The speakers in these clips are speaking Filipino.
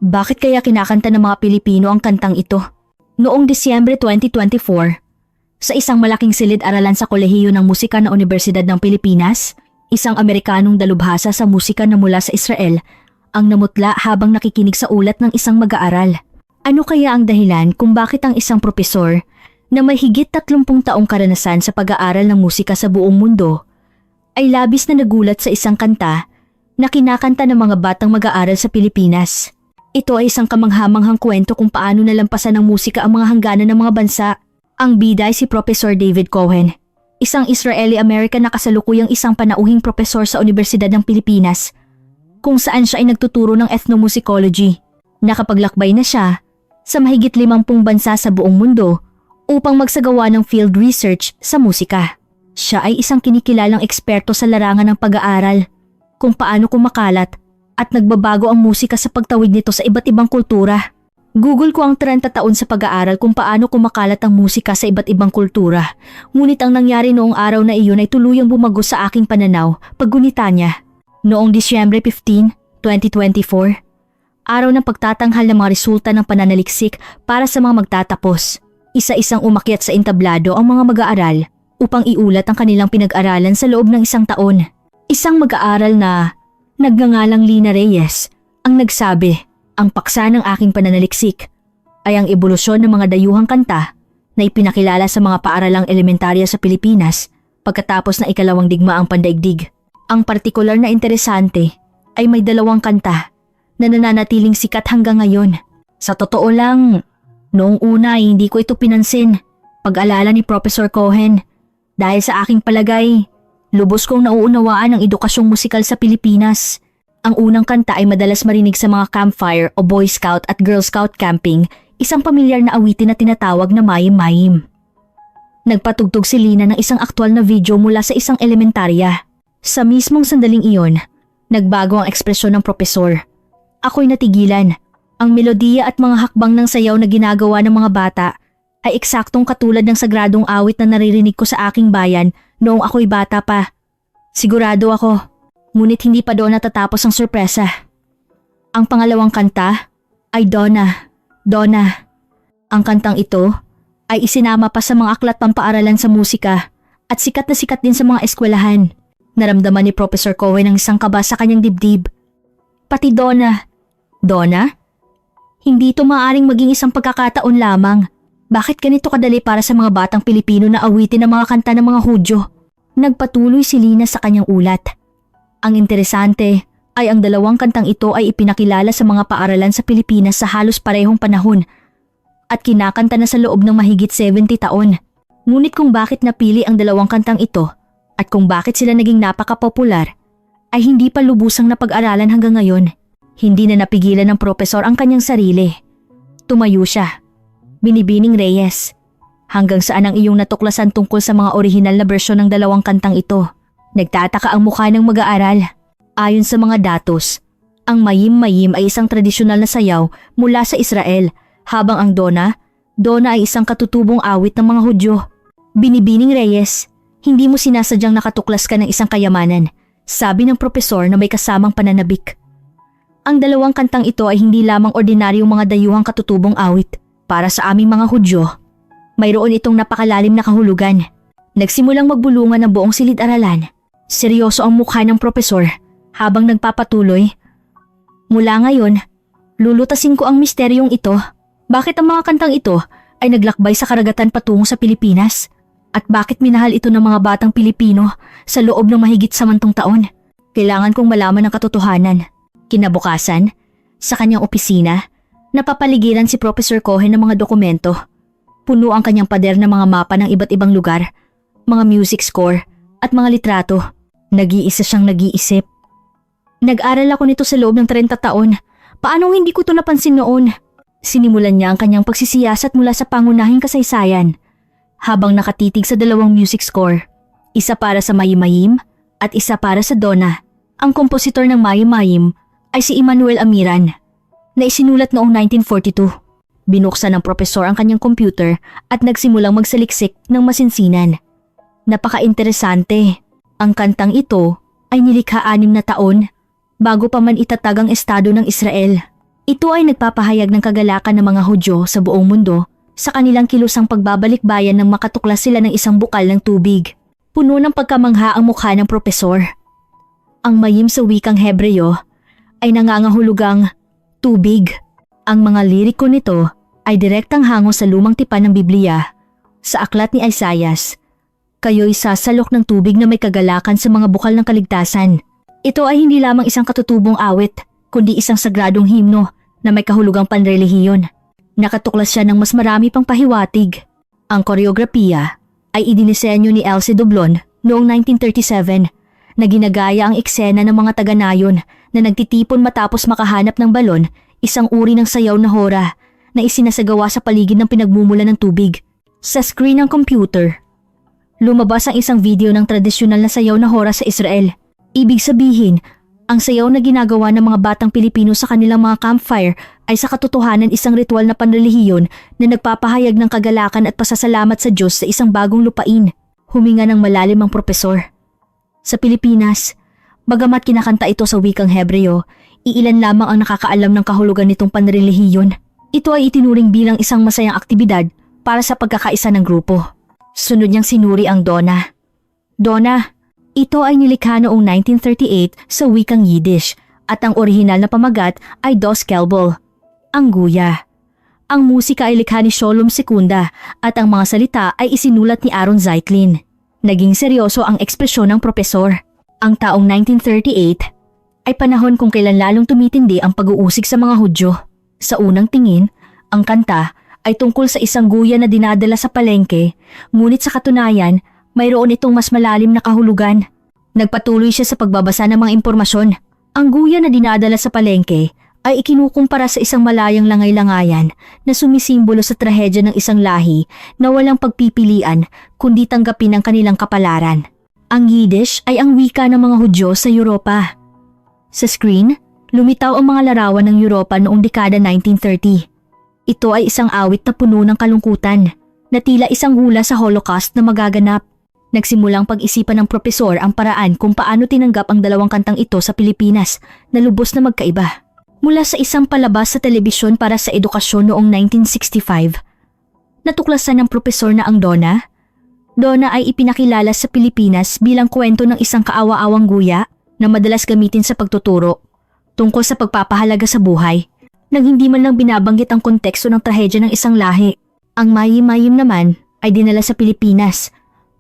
Bakit kaya kinakanta ng mga Pilipino ang kantang ito? Noong Disyembre 2024, sa isang malaking silid-aralan sa Kolehiyo ng Musika ng Universidad ng Pilipinas, isang Amerikanong dalubhasa sa musika na mula sa Israel ang namutla habang nakikinig sa ulat ng isang mag-aaral. Ano kaya ang dahilan kung bakit ang isang propesor na may higit 30 taong karanasan sa pag-aaral ng musika sa buong mundo ay labis na nagulat sa isang kanta na kinakanta ng mga batang mag-aaral sa Pilipinas? Ito ay isang kamanghamanghang kwento kung paano nalampasan ng musika ang mga hangganan ng mga bansa. Ang bida ay si Professor David Cohen, isang Israeli-American na kasalukuyang isang panauhing propesor sa Universidad ng Pilipinas, kung saan siya ay nagtuturo ng ethnomusicology. Nakapaglakbay na siya sa mahigit 50 bansa sa buong mundo upang magsagawa ng field research sa musika. Siya ay isang kinikilalang eksperto sa larangan ng pag-aaral kung paano kumakalat at nagbabago ang musika sa pagtawid nito sa iba't ibang kultura. Google ko ang 30 taon sa pag-aaral kung paano kumakalat ang musika sa iba't ibang kultura. Ngunit ang nangyari noong araw na iyon ay tuluyang bumagos sa aking pananaw paggunita niya. Noong Disyembre 15, 2024, araw ng pagtatanghal ng mga resulta ng pananaliksik para sa mga magtatapos, isa-isang umakyat sa entablado ang mga mag-aaral upang iulat ang kanilang pinag-aralan sa loob ng isang taon. Isang mag-aaral na nagngangalang Lina Reyes ang nagsabi, ang paksa ng aking pananaliksik ay ang ebolusyon ng mga dayuhang kanta na ipinakilala sa mga paaralang elementarya sa Pilipinas pagkatapos ng ikalawang digmaang pandaigdig. Ang partikular na interesante ay may 2 kanta na nananatiling sikat hanggang ngayon. Sa totoo lang, noong una ay hindi ko ito pinansin pag-alala ni Professor Cohen dahil sa aking palagay, lubos kong nauunawaan ang edukasyong musikal sa Pilipinas. Ang unang kanta ay madalas marinig sa mga campfire o Boy Scout at Girl Scout camping, isang pamilyar na awitin na tinatawag na Mayim Mayim. Nagpatugtog si Lina ng isang aktwal na video mula sa isang elementarya. Sa mismong sandaling iyon, nagbago ang ekspresyon ng propesor. Ako'y natigilan. Ang melodiya at mga hakbang ng sayaw na ginagawa ng mga bata ay eksaktong katulad ng sagradong awit na naririnig ko sa aking bayan noong ako'y bata pa. Sigurado ako, ngunit hindi pa doon natatapos ang sorpresa. Ang pangalawang kanta ay Donna, Donna. Ang kantang ito ay isinama pa sa mga aklat pampaaralan sa musika at sikat na sikat din sa mga eskwelahan. Naramdaman ni Professor Cohen ang isang kaba sa kanyang dibdib. Pati Donna. Donna? Hindi ito maaaring maging isang pagkakataon lamang. Bakit ganito kadali para sa mga batang Pilipino na awitin ang mga kanta ng mga Hudyo? Nagpatuloy si Lina sa kanyang ulat. Ang interesante ay ang 2 kantang ito ay ipinakilala sa mga paaralan sa Pilipinas sa halos parehong panahon at kinakanta na sa loob ng mahigit 70 taon. Ngunit kung bakit napili ang 2 kantang ito at kung bakit sila naging napaka-popular ay hindi pa lubusang napag-aralan hanggang ngayon. Hindi na napigilan ng propesor ang kanyang sarili. Tumayo siya. Binibining Reyes, hanggang saan ang iyong natuklasan tungkol sa mga orihinal na bersyon ng 2 kantang ito? Nagtataka ang mukha ng mag-aaral. Ayon sa mga datos, ang Mayim Mayim ay isang tradisyonal na sayaw mula sa Israel, habang ang Donna ay isang katutubong awit ng mga Hudyo. Binibining Reyes, hindi mo sinasadyang nakatuklas ka ng isang kayamanan, sabi ng propesor na may kasamang pananabik. Ang 2 kantang ito ay hindi lamang ordinaryong mga dayuhang katutubong awit. Para sa aming mga Hudyo, mayroon itong napakalalim na kahulugan. Nagsimulang magbulungan ng buong silid-aralan. Seryoso ang mukha ng propesor habang nagpapatuloy. Mula ngayon, lulutasin ko ang misteryong ito. Bakit ang mga kantang ito ay naglakbay sa karagatan patungo sa Pilipinas? At bakit minahal ito ng mga batang Pilipino sa loob ng mahigit 10 taon? Kailangan kong malaman ang katotohanan. Kinabukasan, sa kanyang opisina, napapaligiran si Professor Cohen ng mga dokumento. Puno ang kanyang pader ng mga mapa ng iba't ibang lugar, mga music score at mga litrato. Nag-iisa siyang nag-iisip. Nag-aral ako nito sa loob ng 30 taon. Paano hindi ko ito napansin noon? Sinimulan niya ang kanyang pagsisiyasat mula sa pangunahing kasaysayan, habang nakatitig sa 2 music score. Isa para sa Mayim Mayim at isa para sa Donna. Ang kompositor ng Mayim Mayim ay si Emmanuel Amiran, na isinulat noong 1942. Binuksan ng propesor ang kanyang computer at nagsimulang magsaliksik ng masinsinan. Napaka-interesante. Ang kantang ito ay nilikha 6 na taon bago pa man itatag ang estado ng Israel. Ito ay nagpapahayag ng kagalakan ng mga Hudyo sa buong mundo sa kanilang kilusang pagbabalik-bayan nang makatuklas sila ng isang bukal ng tubig. Puno ng pagkamangha ang mukha ng propesor. Ang mayim sa wikang Hebreo ay nangangahulugang tubig. Ang mga liriko nito ay direktang hango sa lumang tipan ng Biblia. Sa aklat ni Isaias, kayo'y sasalok ng tubig na may kagalakan sa mga bukal ng kaligtasan. Ito ay hindi lamang isang katutubong awit, kundi isang sagradong himno na may kahulugang panrelihiyon. Nakatuklas siya ng mas marami pang pahiwatig. Ang koreografiya ay idinisenyo ni Elsie Doblon noong 1937 na ginagaya ang eksena ng mga taga-nayon na nagtitipon matapos makahanap ng balon, isang uri ng sayaw na hora na isinasagawa sa paligid ng pinagmumula ng tubig. Sa screen ng computer, lumabas ang isang video ng tradisyonal na sayaw na hora sa Israel. Ibig sabihin, ang sayaw na ginagawa ng mga batang Pilipino sa kanilang mga campfire ay sa katotohanan isang ritual na panrelihiyon na nagpapahayag ng kagalakan at pasasalamat sa Diyos sa isang bagong lupain. Huminga ng malalim ang propesor. Sa Pilipinas, bagamat kinakanta ito sa wikang Hebreo, iilan lamang ang nakakaalam ng kahulugan nitong panrelihiyon. Ito ay itinuring bilang isang masayang aktibidad para sa pagkakaisa ng grupo. Sunod niyang sinuri ang Dona. Dona, ito ay nilikha noong 1938 sa wikang Yiddish at ang orihinal na pamagat ay Dos Kelbel, ang guya. Ang musika ay likha ni Sholom Secunda at ang mga salita ay isinulat ni Aaron Zeitlin. Naging seryoso ang ekspresyon ng propesor. Ang taong 1938 ay panahon kung kailan lalong tumitindi ang pag-uusig sa mga Hudyo. Sa unang tingin, ang kanta ay tungkol sa isang guya na dinadala sa palengke, ngunit sa katunayan, mayroon itong mas malalim na kahulugan. Nagpatuloy siya sa pagbabasa ng mga impormasyon. Ang guya na dinadala sa palengke ay ikinukumpara sa isang malayang langay-langayan na sumisimbolo sa trahedya ng isang lahi na walang pagpipilian kundi tanggapin ang kanilang kapalaran. Ang Yiddish ay ang wika ng mga Hudyo sa Europa. Sa screen, lumitaw ang mga larawan ng Europa noong dekada 1930. Ito ay isang awit na puno ng kalungkutan, na tila isang hula sa Holocaust na magaganap. Nagsimulang pag-isipan ng propesor ang paraan kung paano tinanggap ang dalawang kantang ito sa Pilipinas na lubos na magkaiba. Mula sa isang palabas sa telebisyon para sa edukasyon noong 1965, natuklasan ng propesor na ang Dona. Dona ay ipinakilala sa Pilipinas bilang kwento ng isang kaawa-awang guya na madalas gamitin sa pagtuturo tungkol sa pagpapahalaga sa buhay, nang hindi man lang binabanggit ang konteksto ng trahedya ng isang lahi. Ang mayim-mayim naman ay dinala sa Pilipinas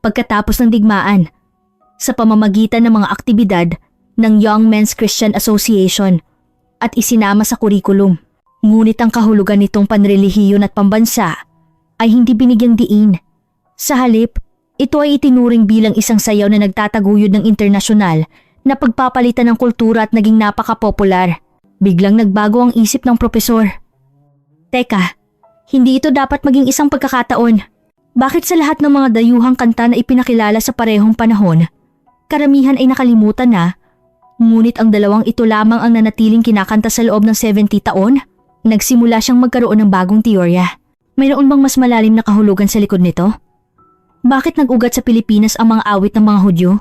pagkatapos ng digmaan sa pamamagitan ng mga aktibidad ng Young Men's Christian Association at isinama sa kurikulum. Ngunit ang kahulugan nitong panrelihiyon at pambansa ay hindi binigyang diin. Sa halip, ito ay itinuring bilang isang sayaw na nagtataguyod ng internasyonal na pagpapalitan ng kultura at naging napaka-popular. Biglang nagbago ang isip ng propesor. Teka, hindi ito dapat maging isang pagkakataon. Bakit sa lahat ng mga dayuhang kanta na ipinakilala sa parehong panahon, karamihan ay nakalimutan na, ngunit ang dalawang ito lamang ang nanatiling kinakanta sa loob ng 70 taon? Nagsimula siyang magkaroon ng bagong teorya. Mayroon bang mas malalim na kahulugan sa likod nito? Bakit nag-ugat sa Pilipinas ang mga awit ng mga Hudyo?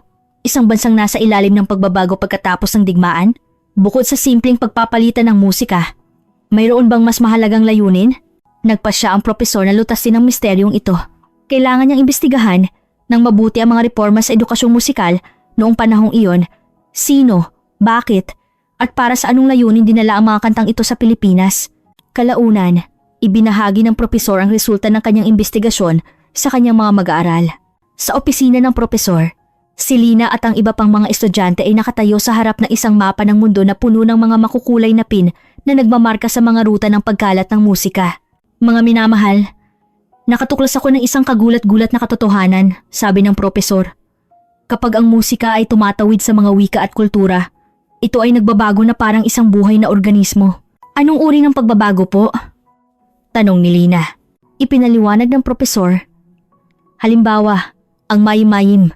Isang bansang nasa ilalim ng pagbabago pagkatapos ng digmaan? Bukod sa simpleng pagpapalitan ng musika, mayroon bang mas mahalagang layunin? Nagpasya ang propesor na lutasin ang misteryong ito. Kailangan niyang imbestigahan ng mabuti ang mga reforma sa edukasyong musikal noong panahong iyon. Sino, bakit, at para sa anong layunin dinala ang mga kantang ito sa Pilipinas? Kalaunan, ibinahagi ng propesor ang resulta ng kanyang imbestigasyon sa kanyang mga mag-aaral. Sa opisina ng propesor, si Lina at ang iba pang mga estudyante ay nakatayo sa harap ng isang mapa ng mundo na puno ng mga makukulay na pin na nagmamarka sa mga ruta ng pagkalat ng musika. Mga minamahal, nakatuklas ako ng isang kagulat-gulat na katotohanan, sabi ng propesor. Kapag ang musika ay tumatawid sa mga wika at kultura, ito ay nagbabago na parang isang buhay na organismo. Anong uri ng pagbabago po? Tanong ni Lina. Ipinaliwanag ng propesor. Halimbawa, ang mayim-mayim.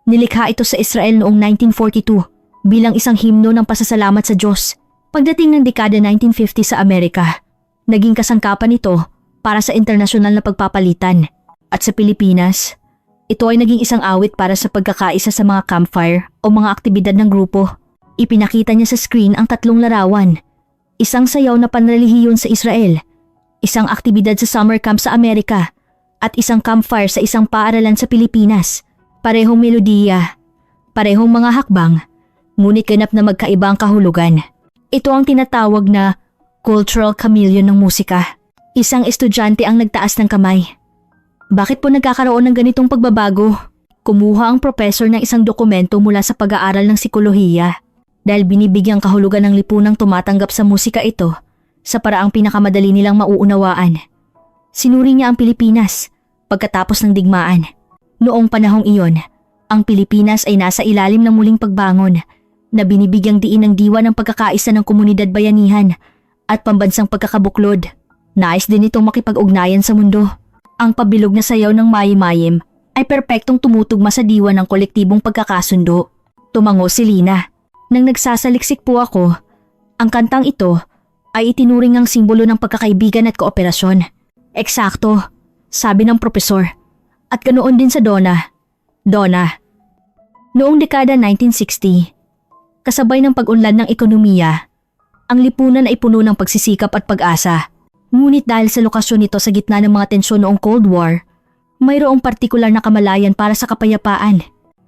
Nilikha ito sa Israel noong 1942 bilang isang himno ng pasasalamat sa Diyos. Pagdating ng dekada 1950 sa Amerika, naging kasangkapan ito para sa internasyonal na pagpapalitan. At sa Pilipinas, ito ay naging isang awit para sa pagkakaisa sa mga campfire o mga aktibidad ng grupo. Ipinakita niya sa screen ang tatlong larawan. isang sayaw na panrelihiyon sa Israel, isang aktibidad sa summer camp sa Amerika, at isang campfire sa isang paaralan sa Pilipinas. Parehong melodiya, parehong mga hakbang, ngunit ganap na magkaiba ang kahulugan. Ito ang tinatawag na cultural chameleon ng musika. Isang estudyante ang nagtaas ng kamay. Bakit po nagkakaroon ng ganitong pagbabago? Kumuha ang professor ng isang dokumento mula sa pag-aaral ng psikolohiya dahil binibigyang kahulugan ng lipunang tumatanggap sa musika ito sa paraang pinakamadali nilang mauunawaan. Sinuri niya ang Pilipinas pagkatapos ng digmaan. Noong panahong iyon, ang Pilipinas ay nasa ilalim ng muling pagbangon na binibigyang diin ng diwa ng pagkakaisa ng komunidad bayanihan at pambansang pagkakabuklod. Nais din itong makipag-ugnayan sa mundo. Ang pabilog na sayaw ng Mayim-Mayim ay perpektong tumutugma sa diwa ng kolektibong pagkakasundo. Tumango si Lina. Nang nagsasaliksik po ako, ang kantang ito ay itinuring ang simbolo ng pagkakaibigan at kooperasyon. Eksakto, sabi ng propesor. At ganoon din sa Donna. Noong dekada 1960, kasabay ng pag-unlad ng ekonomiya, ang lipunan ay puno ng pagsisikap at pag-asa. Ngunit dahil sa lokasyon nito sa gitna ng mga tensyon noong Cold War, mayroong partikular na kamalayan para sa kapayapaan.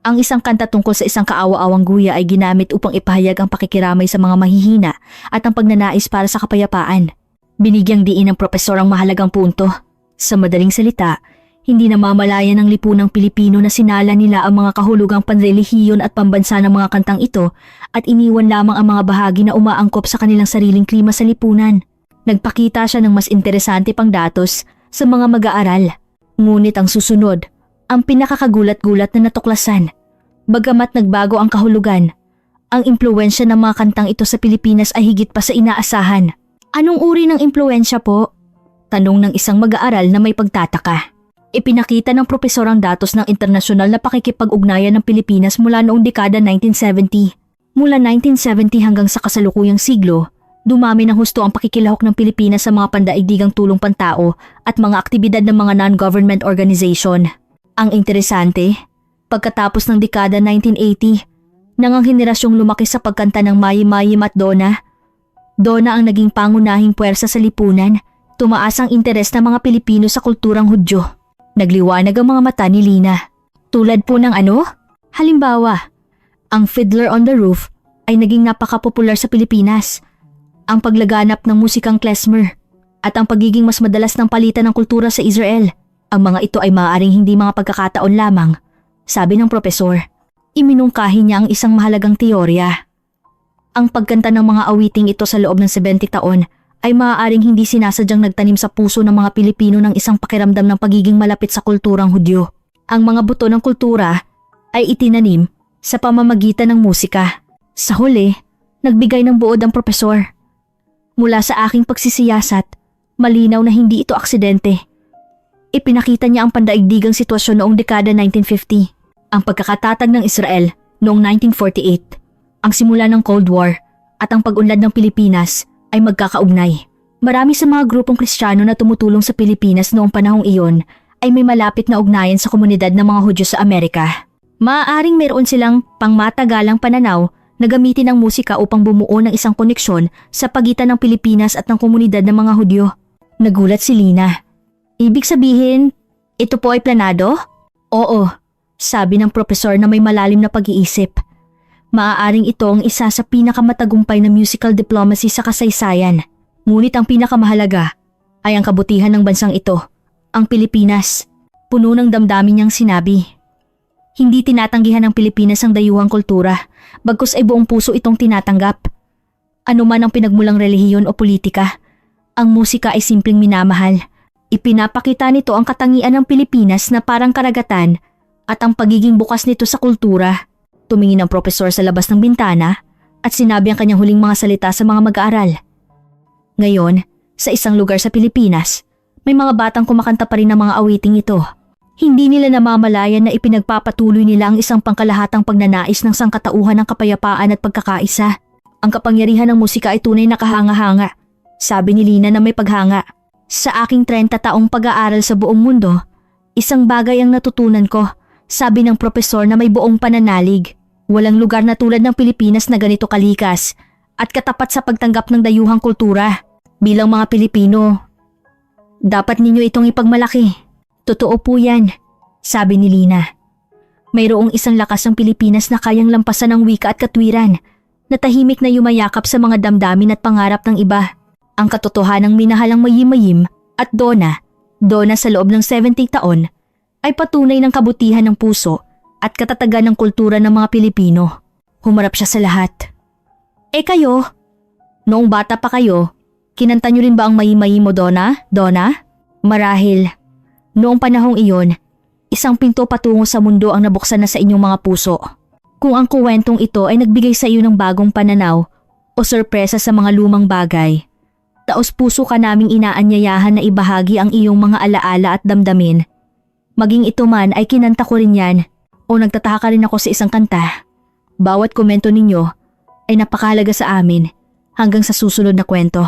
Ang isang kanta tungkol sa isang kaawa-awang guya ay ginamit upang ipahayag ang pakikiramay sa mga mahihina at ang pagnanais para sa kapayapaan. Binigyang diin ng propesor ang mahalagang punto. Sa madaling salita, hindi namamalayan ng lipunang Pilipino na sinala nila ang mga kahulugang panrelihiyon at pambansa ng mga kantang ito at iniwan lamang ang mga bahagi na umaangkop sa kanilang sariling klima sa lipunan. Nagpakita siya ng mas interesante pang datos sa mga mag-aaral. Ngunit ang susunod, ang pinakakagulat-gulat na natuklasan. Bagamat nagbago ang kahulugan, ang impluwensya ng mga kantang ito sa Pilipinas ay higit pa sa inaasahan. Anong uri ng impluwensya po? Tanong ng isang mag-aaral na may pagtataka. Ipinakita ng propesor ang datos ng internasyonal na pakikipag-ugnayan ng Pilipinas mula noong dekada 1970. Mula 1970 hanggang sa kasalukuyang siglo, dumami ng husto ang pakikilahok ng Pilipinas sa mga pandaigdigang tulong pantao at mga aktibidad ng mga non-government organization. Ang interesante, pagkatapos ng dekada 1980, nang ang henerasyong lumaki sa pagkanta ng Mayim-Mayim at Donna ang naging pangunahing puwersa sa lipunan, tumaas ang interes ng mga Pilipino sa kulturang Hudyo. Nagliwanag ang mga mata ni Lina. Tulad po ng ano? Halimbawa, ang Fiddler on the Roof ay naging napakapopular sa Pilipinas. Ang paglaganap ng musikang klezmer at ang pagiging mas madalas ng palitan ng kultura sa Israel. Ang mga ito ay maaaring hindi mga pagkakataon lamang, sabi ng propesor. Iminungkahi niya ang isang mahalagang teorya. Ang pagkanta ng mga awiting ito sa loob ng 70 taon ay maaaring hindi sinasadyang nagtanim sa puso ng mga Pilipino ng isang pakiramdam ng pagiging malapit sa kulturang Hudyo. Ang mga buto ng kultura ay itinanim sa pamamagitan ng musika. Sa huli, nagbigay ng buod ang propesor. Mula sa aking pagsisiyasat, malinaw na hindi ito aksidente. Ipinakita niya ang pandaigdigang sitwasyon noong dekada 1950, ang pagkakatatag ng Israel noong 1948, ang simula ng Cold War at ang pag-unlad ng Pilipinas ay magkakaugnay. Marami sa mga grupong Kristiyano na tumutulong sa Pilipinas noong panahong iyon ay may malapit na ugnayan sa komunidad ng mga Hudyo sa Amerika. Maaaring mayroon silang pangmatagalang pananaw na gamitin ang musika upang bumuo ng isang koneksyon sa pagitan ng Pilipinas at ng komunidad ng mga Hudyo. Nagulat si Lina. Ibig sabihin, ito po ay planado? Oo, sabi ng propesor na may malalim na pag-iisip. Maaaring ito ang isa sa pinakamatagumpay na musical diplomacy sa kasaysayan. Ngunit ang pinakamahalaga ay ang kabutihan ng bansang ito, ang Pilipinas. Puno ng damdamin niyang sinabi. Hindi tinatanggihan ng Pilipinas ang dayuhang kultura, bagkus ay buong puso itong tinatanggap. Ano man ang pinagmulang relihiyon o politika, ang musika ay simpleng minamahal. Ipinapakita nito ang katangian ng Pilipinas na parang karagatan at ang pagiging bukas nito sa kultura. Tumingin ang propesor sa labas ng bintana at sinabi ang kanyang huling mga salita sa mga mag-aaral. Ngayon, sa isang lugar sa Pilipinas, may mga batang kumakanta pa rin ng mga awiting ito. Hindi nila namamalayan na ipinagpapatuloy nila ang isang pangkalahatang pagnanais ng sangkatauhan ng kapayapaan at pagkakaisa. Ang kapangyarihan ng musika ay tunay na kahanga-hanga, sabi ni Lina na may paghanga. Sa aking 30 taong pag-aaral sa buong mundo, isang bagay ang natutunan ko, sabi ng propesor na may buong pananalig. Walang lugar na tulad ng Pilipinas na ganito kalikas at katapat sa pagtanggap ng dayuhang kultura. Bilang mga Pilipino, dapat ninyo itong ipagmalaki. Totoo po yan, sabi ni Lina. Mayroong isang lakas ng Pilipinas na kayang lampasan ang wika at katwiran, na tahimik na yumayakap sa mga damdamin at pangarap ng iba. Ang katotohanang minahalang mayim-mayim at Donna sa loob ng 70 taon, ay patunay ng kabutihan ng puso at katatagan ng kultura ng mga Pilipino. Humarap siya sa lahat. Kayo? Noong bata pa kayo, kinanta niyo rin ba ang mayim-mayim mo, Donna? Marahil, noong panahong iyon, isang pinto patungo sa mundo ang nabuksan na sa inyong mga puso. Kung ang kuwentong ito ay nagbigay sa iyo ng bagong pananaw o sorpresa sa mga lumang bagay, taos-puso ka naming inaanyayahan na ibahagi ang iyong mga alaala at damdamin. Maging ito man ay kinanta ko rin yan o nagtataka rin ako sa isang kanta. Bawat komento ninyo ay napakahalaga sa amin hanggang sa susunod na kwento.